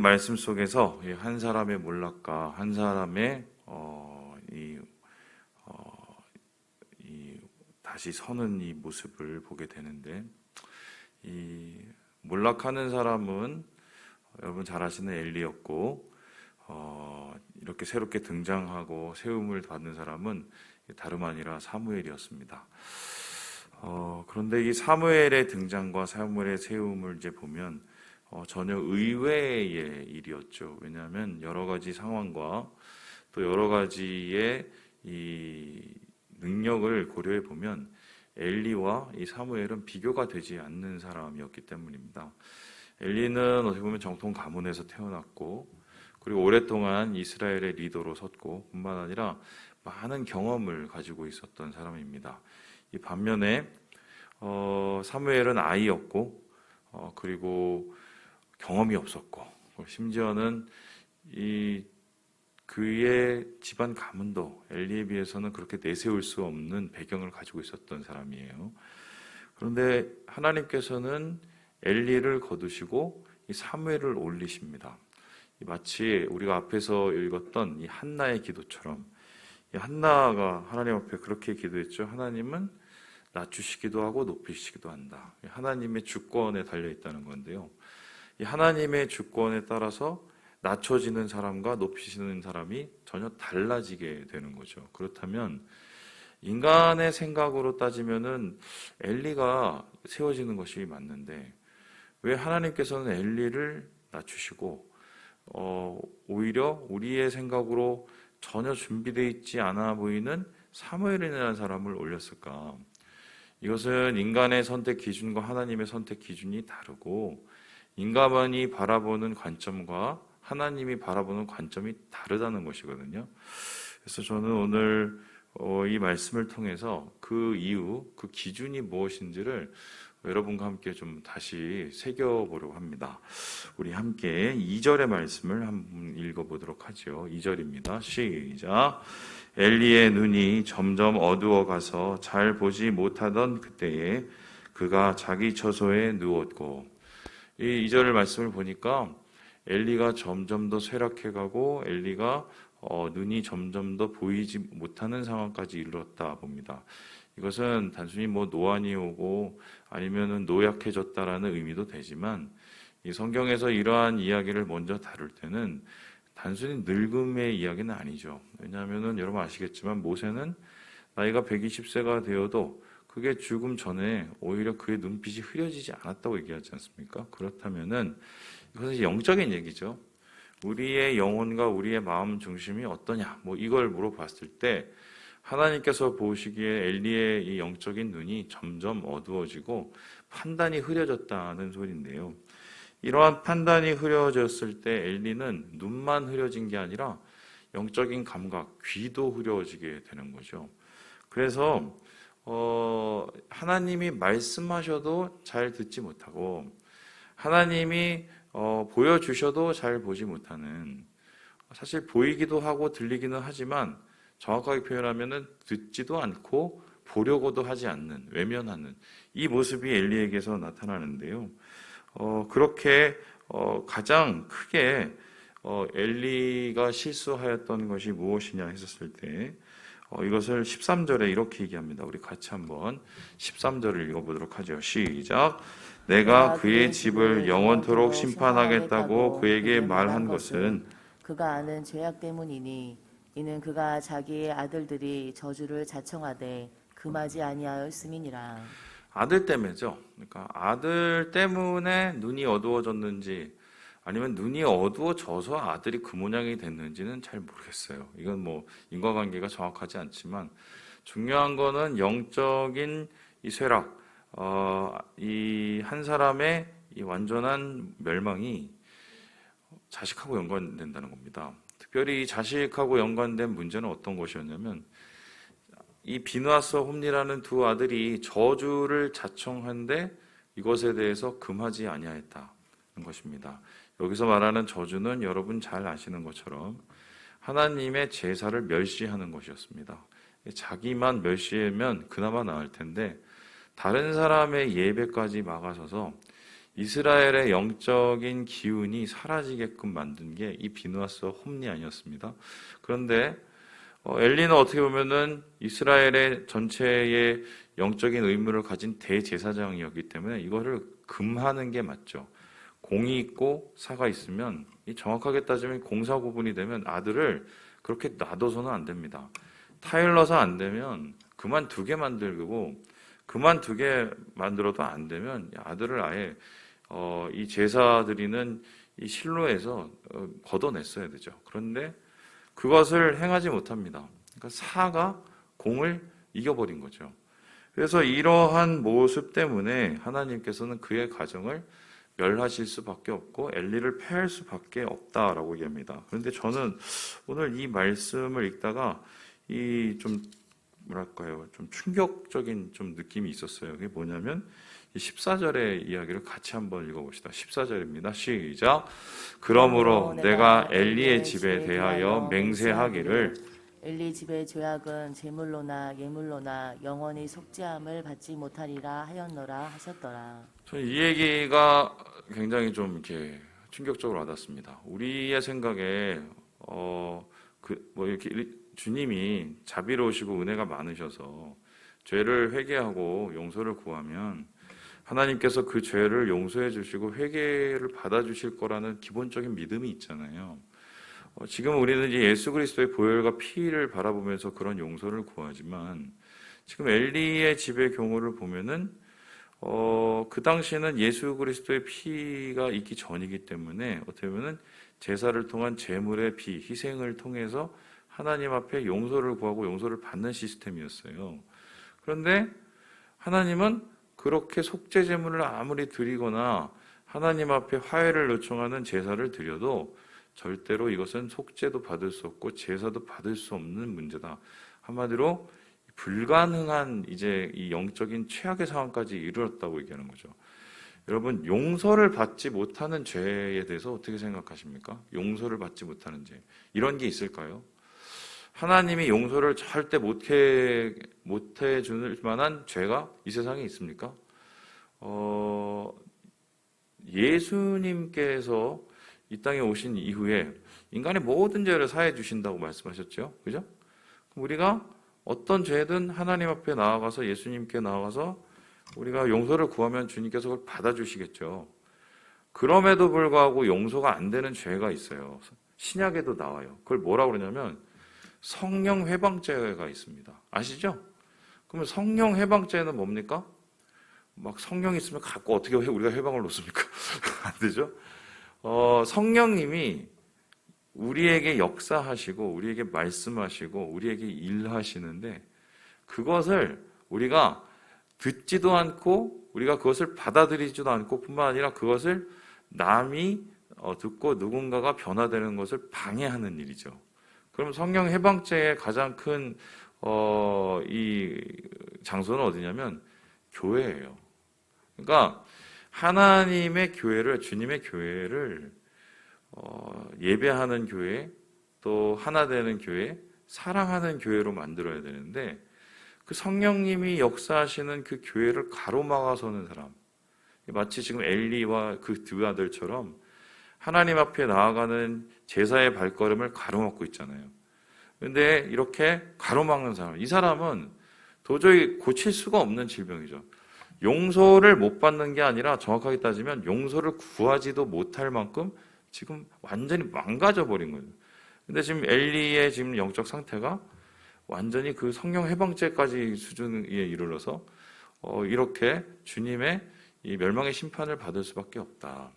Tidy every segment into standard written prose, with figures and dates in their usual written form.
말씀 속에서 한 사람의 몰락과 한 사람의 다시 서는 이 모습을 보게 되는데, 이 몰락하는 사람은 여러분 잘 아시는 엘리였고, 이렇게 새롭게 등장하고 세움을 받는 사람은 다름 아니라 사무엘이었습니다. 그런데 이 사무엘의 등장과 사무엘의 세움을 이제 보면 전혀 의외의 일이었죠. 왜냐하면 여러 가지 상황과 또 여러 가지의 이 능력을 고려해 보면 엘리와 이 사무엘은 비교가 되지 않는 사람이었기 때문입니다. 엘리는 어떻게 보면 정통 가문에서 태어났고, 그리고 오랫동안 이스라엘의 리더로 섰고, 뿐만 아니라 많은 경험을 가지고 있었던 사람입니다. 이 반면에 사무엘은 아이였고, 그리고 경험이 없었고, 심지어는 그의 집안 가문도 엘리에 비해서는 그렇게 내세울 수 없는 배경을 가지고 있었던 사람이에요. 그런데 하나님께서는 엘리를 거두시고 이 사무엘을 올리십니다. 마치 우리가 앞에서 읽었던 이 한나의 기도처럼, 이 한나가 하나님 앞에 그렇게 기도했죠. 하나님은 낮추시기도 하고 높이시기도 한다. 하나님의 주권에 달려 있다는 건데요. 이 하나님의 주권에 따라서 낮춰지는 사람과 높이시는 사람이 전혀 달라지게 되는 거죠. 그렇다면 인간의 생각으로 따지면은 엘리가 세워지는 것이 맞는데, 왜 하나님께서는 엘리를 낮추시고 오히려 우리의 생각으로 전혀 준비되어 있지 않아 보이는 사무엘이라는 사람을 올렸을까? 이것은 인간의 선택 기준과 하나님의 선택 기준이 다르고, 인간이 바라보는 관점과 하나님이 바라보는 관점이 다르다는 것이거든요. 그래서 저는 오늘 이 말씀을 통해서 그 이유, 그 기준이 무엇인지를 여러분과 함께 좀 다시 새겨보려고 합니다. 우리 함께 2절의 말씀을 한번 읽어보도록 하죠. 2절입니다. 시작. 엘리의 눈이 점점 어두워가서 잘 보지 못하던 그때에 그가 자기 처소에 누웠고, 이 2절 말씀을 보니까 엘리가 점점 더 쇠락해가고 엘리가 눈이 점점 더 보이지 못하는 상황까지 이르렀다 봅니다. 이것은 단순히 노안이 오고 아니면은 노약해졌다라는 의미도 되지만, 이 성경에서 이러한 이야기를 먼저 다룰 때는 단순히 늙음의 이야기는 아니죠. 왜냐하면은 여러분 아시겠지만 모세는 나이가 120세가 되어도 그게 죽음 전에 오히려 그의 눈빛이 흐려지지 않았다고 얘기하지 않습니까? 그렇다면은 이것은 영적인 얘기죠. 우리의 영혼과 우리의 마음 중심이 어떠냐, 이걸 물어봤을 때 하나님께서 보시기에 엘리의 이 영적인 눈이 점점 어두워지고 판단이 흐려졌다는 소리인데요. 이러한 판단이 흐려졌을 때 엘리는 눈만 흐려진 게 아니라 영적인 감각, 귀도 흐려지게 되는 거죠. 그래서 하나님이 말씀하셔도 잘 듣지 못하고, 하나님이 보여주셔도 잘 보지 못하는, 사실 보이기도 하고 들리기는 하지만 정확하게 표현하면은 듣지도 않고 보려고도 하지 않는, 외면하는 이 모습이 엘리에게서 나타나는데요. 그렇게 가장 크게 엘리가 실수하였던 것이 무엇이냐 했었을 때 이것을 13절에 이렇게 얘기합니다. 우리 같이 한번 13절을 읽어보도록 하죠. 시작. 내가 그의 집을 영원토록 심판하겠다고 그에게 말한 것은 그가 아는 죄악 때문이니, 이는 그가 자기의 아들들이 저주를 자청하되 금하지 아니하였음이니라. 아들 때문에죠. 그러니까 아들 때문에 눈이 어두워졌는지 아니면 눈이 어두워져서 아들이 그 모양이 됐는지는 잘 모르겠어요. 이건 인과관계가 정확하지 않지만 중요한 거는 영적인 이 쇠락, 이 한 사람의 이 완전한 멸망이 자식하고 연관된다는 겁니다. 특별히 이 자식하고 연관된 문제는 어떤 것이었냐면, 이 비누아스와 홈리라는 두 아들이 저주를 자청한데 이것에 대해서 금하지 아니하였다는 것입니다. 여기서 말하는 저주는 여러분 잘 아시는 것처럼 하나님의 제사를 멸시하는 것이었습니다. 자기만 멸시하면 그나마 나을 텐데 다른 사람의 예배까지 막아서서 이스라엘의 영적인 기운이 사라지게끔 만든 게 이 비누아스와 홈리 아니었습니다. 그런데 엘리는 어떻게 보면은 이스라엘의 전체의 영적인 의무를 가진 대제사장이었기 때문에 이거를 금하는 게 맞죠. 공이 있고 사가 있으면 이 정확하게 따지면 공사 구분이 되면 아들을 그렇게 놔둬서는 안 됩니다. 타일러서 안 되면 그만 두게 만들고 그만 두게 만들어도 안 되면 아들을 아예 이 제사 드리는 이 실로에서 걷어냈어야 되죠. 그런데 그것을 행하지 못합니다. 그러니까 사가 공을 이겨버린 거죠. 그래서 이러한 모습 때문에 하나님께서는 그의 가정을 멸하실 수밖에 없고 엘리를 패할 수밖에 없다라고 얘기합니다. 그런데 저는 오늘 이 말씀을 읽다가 이 좀 뭐랄까요, 좀 충격적인 좀 느낌이 있었어요. 그게 뭐냐면 이 14절의 이야기를 같이 한번 읽어봅시다. 14절입니다. 시작. 그러므로 내가 엘리의 집에 대하여 맹세하기를 엘리 집의 죄악은 제물로나 예물로나 영원히 속죄함을 받지 못하리라 하였노라 하셨더라. 저는 이 얘기가 굉장히 좀 이렇게 충격적으로 와닿습니다. 우리의 생각에 이렇게 주님이 자비로우시고 은혜가 많으셔서 죄를 회개하고 용서를 구하면 하나님께서 그 죄를 용서해 주시고 회개를 받아 주실 거라는 기본적인 믿음이 있잖아요. 지금 우리는 이제 예수 그리스도의 보혈과 피를 바라보면서 그런 용서를 구하지만 지금 엘리의 집의 경우를 보면은 그 당시에는 예수 그리스도의 피가 있기 전이기 때문에 어떻게 보면은 제사를 통한 제물의 피, 희생을 통해서 하나님 앞에 용서를 구하고 용서를 받는 시스템이었어요. 그런데 하나님은 그렇게 속죄 제물을 아무리 드리거나 하나님 앞에 화해를 요청하는 제사를 드려도 절대로 이것은 속죄도 받을 수 없고 제사도 받을 수 없는 문제다. 한마디로 불가능한 이제 이 영적인 최악의 상황까지 이르렀다고 얘기하는 거죠. 여러분, 용서를 받지 못하는 죄에 대해서 어떻게 생각하십니까? 용서를 받지 못하는 죄. 이런 게 있을까요? 하나님이 용서를 절대 못해 줄 만한 죄가 이 세상에 있습니까? 예수님께서 이 땅에 오신 이후에 인간의 모든 죄를 사해 주신다고 말씀하셨죠. 그죠? 그럼 우리가 어떤 죄든 하나님 앞에 나아가서 예수님께 나아가서 우리가 용서를 구하면 주님께서 그걸 받아주시겠죠. 그럼에도 불구하고 용서가 안 되는 죄가 있어요. 신약에도 나와요. 그걸 뭐라고 그러냐면 성령 회방죄가 있습니다. 아시죠? 그러면 성령 회방죄는 뭡니까? 막 성령 있으면 갖고 어떻게 우리가 회방을 놓습니까? 안 되죠? 성령님이 우리에게 역사하시고 우리에게 말씀하시고 우리에게 일하시는데 그것을 우리가 듣지도 않고 우리가 그것을 받아들이지도 않고 뿐만 아니라 그것을 남이 듣고 누군가가 변화되는 것을 방해하는 일이죠. 그럼 성령 해방죄의 가장 큰 이 장소는 어디냐면 교회예요. 그러니까 하나님의 교회를, 주님의 교회를 예배하는 교회, 또 하나 되는 교회, 사랑하는 교회로 만들어야 되는데 그 성령님이 역사하시는 그 교회를 가로막아서는 사람, 마치 지금 엘리와 그 두 아들처럼 하나님 앞에 나아가는 제사의 발걸음을 가로막고 있잖아요. 그런데 이렇게 가로막는 사람, 이 사람은 도저히 고칠 수가 없는 질병이죠. 용서를 못 받는 게 아니라 정확하게 따지면 용서를 구하지도 못할 만큼 지금 완전히 망가져 버린 거예요. 근데 지금 엘리의 지금 영적 상태가 완전히 그 성령 해방죄까지 수준에 이르러서 이렇게 주님의 이 멸망의 심판을 받을 수밖에 없다.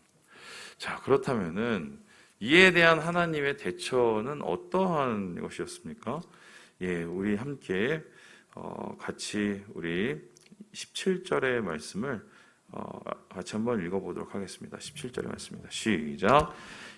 자, 그렇다면은 이에 대한 하나님의 대처는 어떠한 것이었습니까? 예, 우리 함께 같이 우리 17절의 말씀을 같이 한번 읽어보도록 하겠습니다. 17절의 말씀입니다. 시작.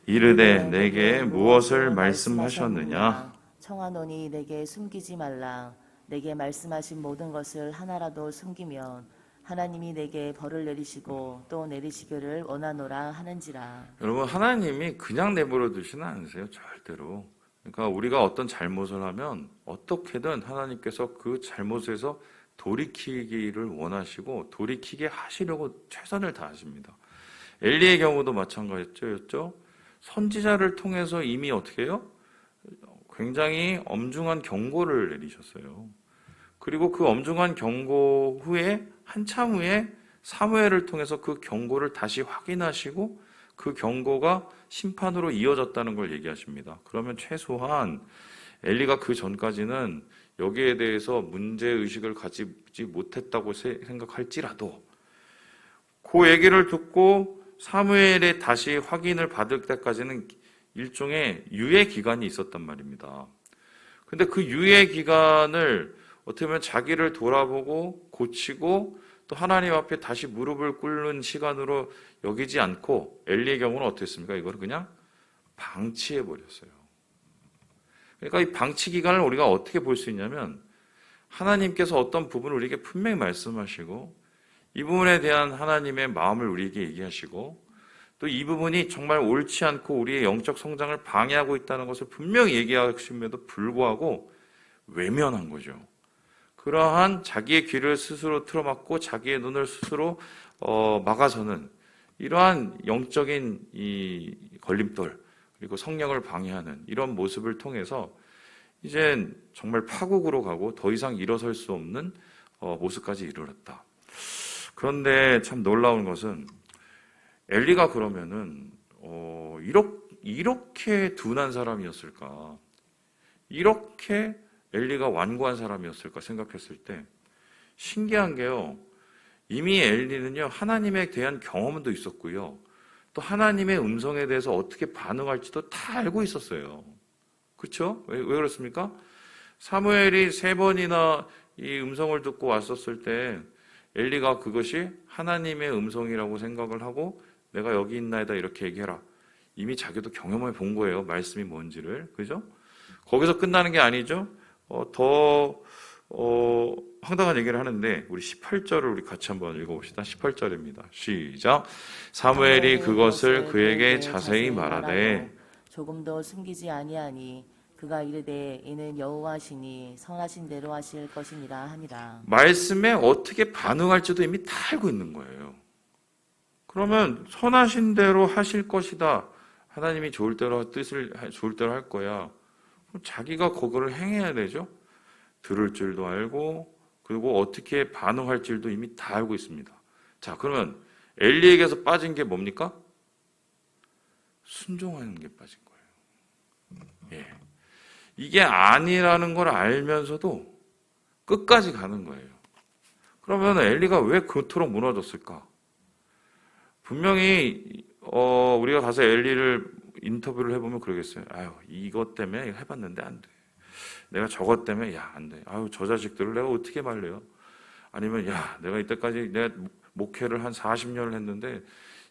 이르되 내게 무엇을 말씀하셨느냐? 청하노니 내게 숨기지 말라. 내게 말씀하신 모든 것을 하나라도 숨기면 하나님이 내게 벌을 내리시고 또 내리시기를 원하노라 하는지라. 여러분, 하나님이 그냥 내버려 두시는 않으세요. 절대로. 그러니까 우리가 어떤 잘못을 하면 어떻게든 하나님께서 그 잘못에서 돌이키기를 원하시고 돌이키게 하시려고 최선을 다하십니다. 엘리의 경우도 마찬가지였죠. 선지자를 통해서 이미 어떻게 해요? 굉장히 엄중한 경고를 내리셨어요. 그리고 그 엄중한 경고 후에 한참 후에 사무엘을 통해서 그 경고를 다시 확인하시고 그 경고가 심판으로 이어졌다는 걸 얘기하십니다. 그러면 최소한 엘리가 그 전까지는 여기에 대해서 문제의식을 가지지 못했다고 생각할지라도 그 얘기를 듣고 사무엘에 다시 확인을 받을 때까지는 일종의 유예 기간이 있었단 말입니다. 근데 그 유예 기간을 어떻게 보면 자기를 돌아보고 고치고 또 하나님 앞에 다시 무릎을 꿇는 시간으로 여기지 않고 엘리의 경우는 어땠습니까? 이거를 그냥 방치해 버렸어요. 그러니까 이 방치 기간을 우리가 어떻게 볼 수 있냐면 하나님께서 어떤 부분을 우리에게 분명히 말씀하시고 이 부분에 대한 하나님의 마음을 우리에게 얘기하시고 또 이 부분이 정말 옳지 않고 우리의 영적 성장을 방해하고 있다는 것을 분명히 얘기하심에도 불구하고 외면한 거죠. 그러한 자기의 귀를 스스로 틀어막고 자기의 눈을 스스로 막아서는 이러한 영적인 이 걸림돌 그리고 성령을 방해하는 이런 모습을 통해서 이젠 정말 파국으로 가고 더 이상 일어설 수 없는 모습까지 이르렀다. 그런데 참 놀라운 것은 엘리가 그러면은 이렇게 둔한 사람이었을까? 이렇게 엘리가 완고한 사람이었을까 생각했을 때 신기한 게요. 이미 엘리는요. 하나님에 대한 경험도 있었고요. 또 하나님의 음성에 대해서 어떻게 반응할지도 다 알고 있었어요. 그렇죠? 왜 그렇습니까? 사무엘이 3번이나 이 음성을 듣고 왔었을 때 엘리가 그것이 하나님의 음성이라고 생각을 하고 내가 여기 있나이다 이렇게 얘기해라. 이미 자기도 경험해 본 거예요. 말씀이 뭔지를. 그죠? 거기서 끝나는 게 아니죠. 더 황당한 얘기를 하는데 우리 18절을 우리 같이 한번 읽어봅시다. 18절입니다. 시작. 사무엘이 그것을 그에게 자세히 말하되 조금도 숨기지 아니하니 그가 이르되 이는 여호와시니 선하신 대로 하실 것이니라 하니라. 말씀에 어떻게 반응할지도 이미 다 알고 있는 거예요. 그러면 선하신 대로 하실 것이다. 하나님이 좋을 대로 좋을 대로 할 거야. 그럼 자기가 그거를 행해야 되죠. 들을 줄도 알고 그리고 어떻게 반응할 줄도 이미 다 알고 있습니다. 자, 그러면 엘리에게서 빠진 게 뭡니까? 순종하는 게 빠진 거예요. 예. 이게 아니라는 걸 알면서도 끝까지 가는 거예요. 그러면 엘리가 왜 그토록 무너졌을까? 분명히 우리가 가서 엘리를 인터뷰를 해보면 그러겠어요. 아유, 이것 때문에 해봤는데 안 돼. 내가 저것 때문에 안 돼. 아유, 저 자식들을 내가 어떻게 말려요? 아니면 내가 이때까지 내가 목회를 한 40년을 했는데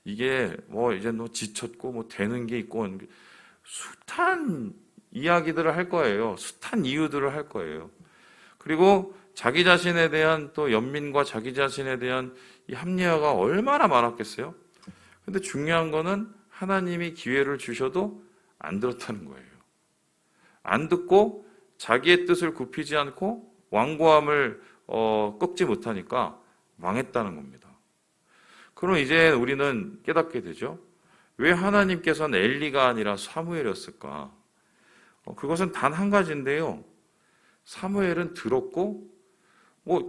이게 이제 지쳤고 되는 게 있고 숱한 이야기들을 할 거예요. 숱한 이유들을 할 거예요. 그리고 자기 자신에 대한 또 연민과 자기 자신에 대한 이 합리화가 얼마나 많았겠어요? 근데 중요한 거는 하나님이 기회를 주셔도 안 들었다는 거예요. 안 듣고 자기의 뜻을 굽히지 않고 완고함을 꺾지 못하니까 망했다는 겁니다. 그럼 이제 우리는 깨닫게 되죠. 왜 하나님께서는 엘리가 아니라 사무엘이었을까? 그것은 단 한 가지인데요. 사무엘은 들었고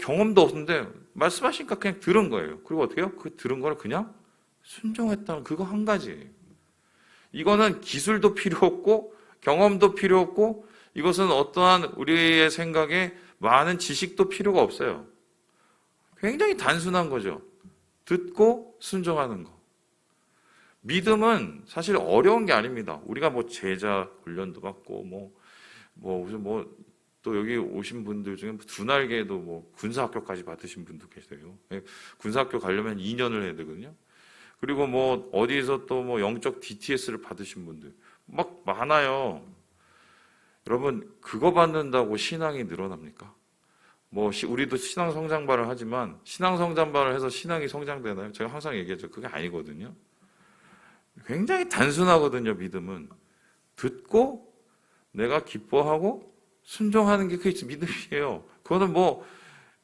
경험도 없는데 말씀하시니까 그냥 들은 거예요. 그리고 어떻게 해요? 그 들은 거를 그냥 순종했다는 그거 한 가지예요. 이거는 기술도 필요 없고 경험도 필요 없고 이것은 어떠한 우리의 생각에 많은 지식도 필요가 없어요. 굉장히 단순한 거죠. 듣고 순종하는 거. 믿음은 사실 어려운 게 아닙니다. 우리가 제자 훈련도 받고 또 여기 오신 분들 중에 두날개도 군사학교까지 받으신 분도 계세요. 군사학교 가려면 2년을 해야 되거든요. 그리고 어디서 또 영적 DTS를 받으신 분들 막 많아요. 여러분 그거 받는다고 신앙이 늘어납니까? 우리도 신앙 성장반을 하지만 신앙 성장반을 해서 신앙이 성장되나요? 제가 항상 얘기하죠. 그게 아니거든요. 굉장히 단순하거든요. 믿음은 듣고 내가 기뻐하고 순종하는 게 그게 믿음이에요. 그거는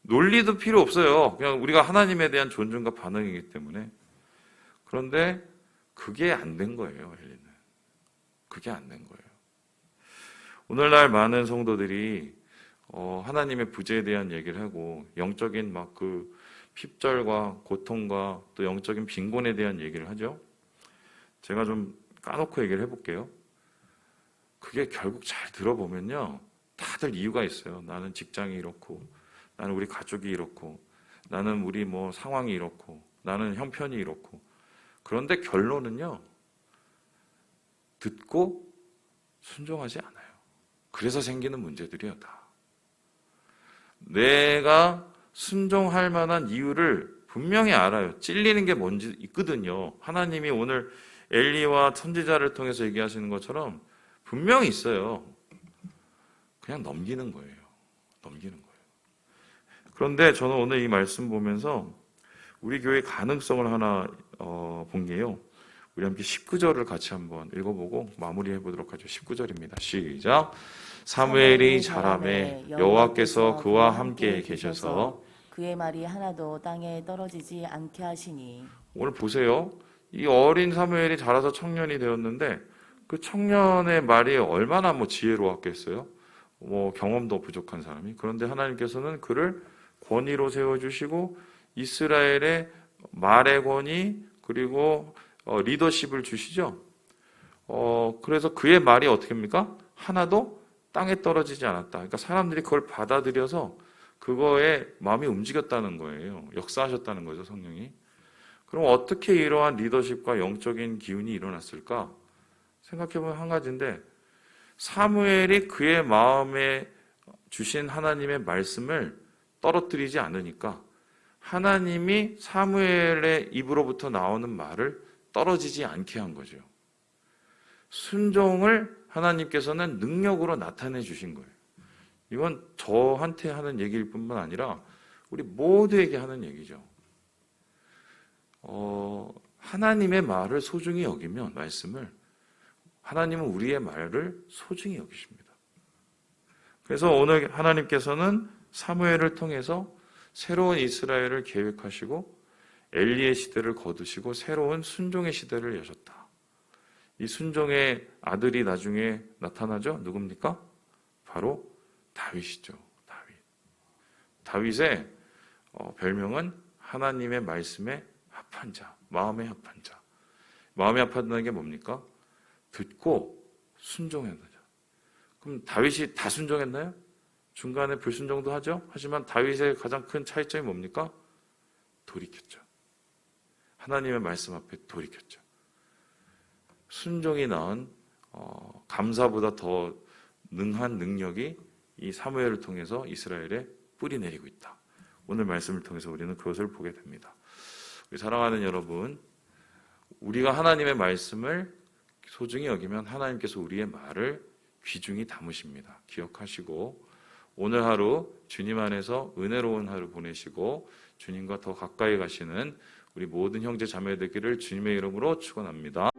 논리도 필요 없어요. 그냥 우리가 하나님에 대한 존중과 반응이기 때문에. 그런데 그게 안 된 거예요, 엘리는. 그게 안 된 거예요. 오늘날 많은 성도들이 하나님의 부재에 대한 얘기를 하고 영적인 막 그 핍절과 고통과 또 영적인 빈곤에 대한 얘기를 하죠. 제가 좀 까놓고 얘기를 해볼게요. 그게 결국 잘 들어보면요, 다들 이유가 있어요. 나는 직장이 이렇고, 나는 우리 가족이 이렇고, 나는 우리 뭐 상황이 이렇고, 나는 형편이 이렇고. 그런데 결론은요, 듣고 순종하지 않아요. 그래서 생기는 문제들이에요, 다. 내가 순종할 만한 이유를 분명히 알아요. 찔리는 게 뭔지 있거든요. 하나님이 오늘 엘리와 선지자를 통해서 얘기하시는 것처럼 분명히 있어요. 그냥 넘기는 거예요. 넘기는 거예요. 그런데 저는 오늘 이 말씀 보면서 우리 교회 가능성을 하나 본 게요. 우리 함께 19절을 같이 한번 읽어보고 마무리해 보도록 하죠. 19절입니다. 시작. 사무엘이 자라매 여호와께서 그와 함께 계셔서 그의 말이 하나도 땅에 떨어지지 않게 하시니. 오늘 보세요. 이 어린 사무엘이 자라서 청년이 되었는데 그 청년의 말이 얼마나 지혜로웠겠어요. 경험도 부족한 사람이. 그런데 하나님께서는 그를 권위로 세워주시고 이스라엘의 말의 권위 그리고 리더십을 주시죠. 그래서 그의 말이 어떻게 합니까? 하나도 땅에 떨어지지 않았다. 그러니까 사람들이 그걸 받아들여서 그거에 마음이 움직였다는 거예요. 역사하셨다는 거죠, 성령이. 그럼 어떻게 이러한 리더십과 영적인 기운이 일어났을까? 생각해보면 한 가지인데 사무엘이 그의 마음에 주신 하나님의 말씀을 떨어뜨리지 않으니까 하나님이 사무엘의 입으로부터 나오는 말을 떨어지지 않게 한 거죠. 순종을 하나님께서는 능력으로 나타내 주신 거예요. 이건 저한테 하는 얘기일 뿐만 아니라 우리 모두에게 하는 얘기죠. 하나님의 말을 소중히 여기면 말씀을 하나님은 우리의 말을 소중히 여기십니다. 그래서 오늘 하나님께서는 사무엘을 통해서 새로운 이스라엘을 계획하시고 엘리의 시대를 거두시고 새로운 순종의 시대를 여셨다. 이 순종의 아들이 나중에 나타나죠. 누굽니까? 바로 다윗이죠. 다윗의 별명은 하나님의 말씀에 합한 자, 마음에 합한 자. 마음에 합한다는 게 뭡니까? 듣고 순종하는 자. 그럼 다윗이 다 순종했나요? 중간에 불순종도 하죠. 하지만 다윗의 가장 큰 차이점이 뭡니까? 돌이켰죠. 하나님의 말씀 앞에 돌이켰죠. 순종이 낳은 감사보다 더 능한 능력이 이 사무엘을 통해서 이스라엘에 뿌리 내리고 있다. 오늘 말씀을 통해서 우리는 그것을 보게 됩니다. 우리 사랑하는 여러분, 우리가 하나님의 말씀을 소중히 여기면 하나님께서 우리의 말을 귀중히 담으십니다. 기억하시고 오늘 하루 주님 안에서 은혜로운 하루 보내시고 주님과 더 가까이 가시는 우리 모든 형제 자매 되기를 주님의 이름으로 축원합니다.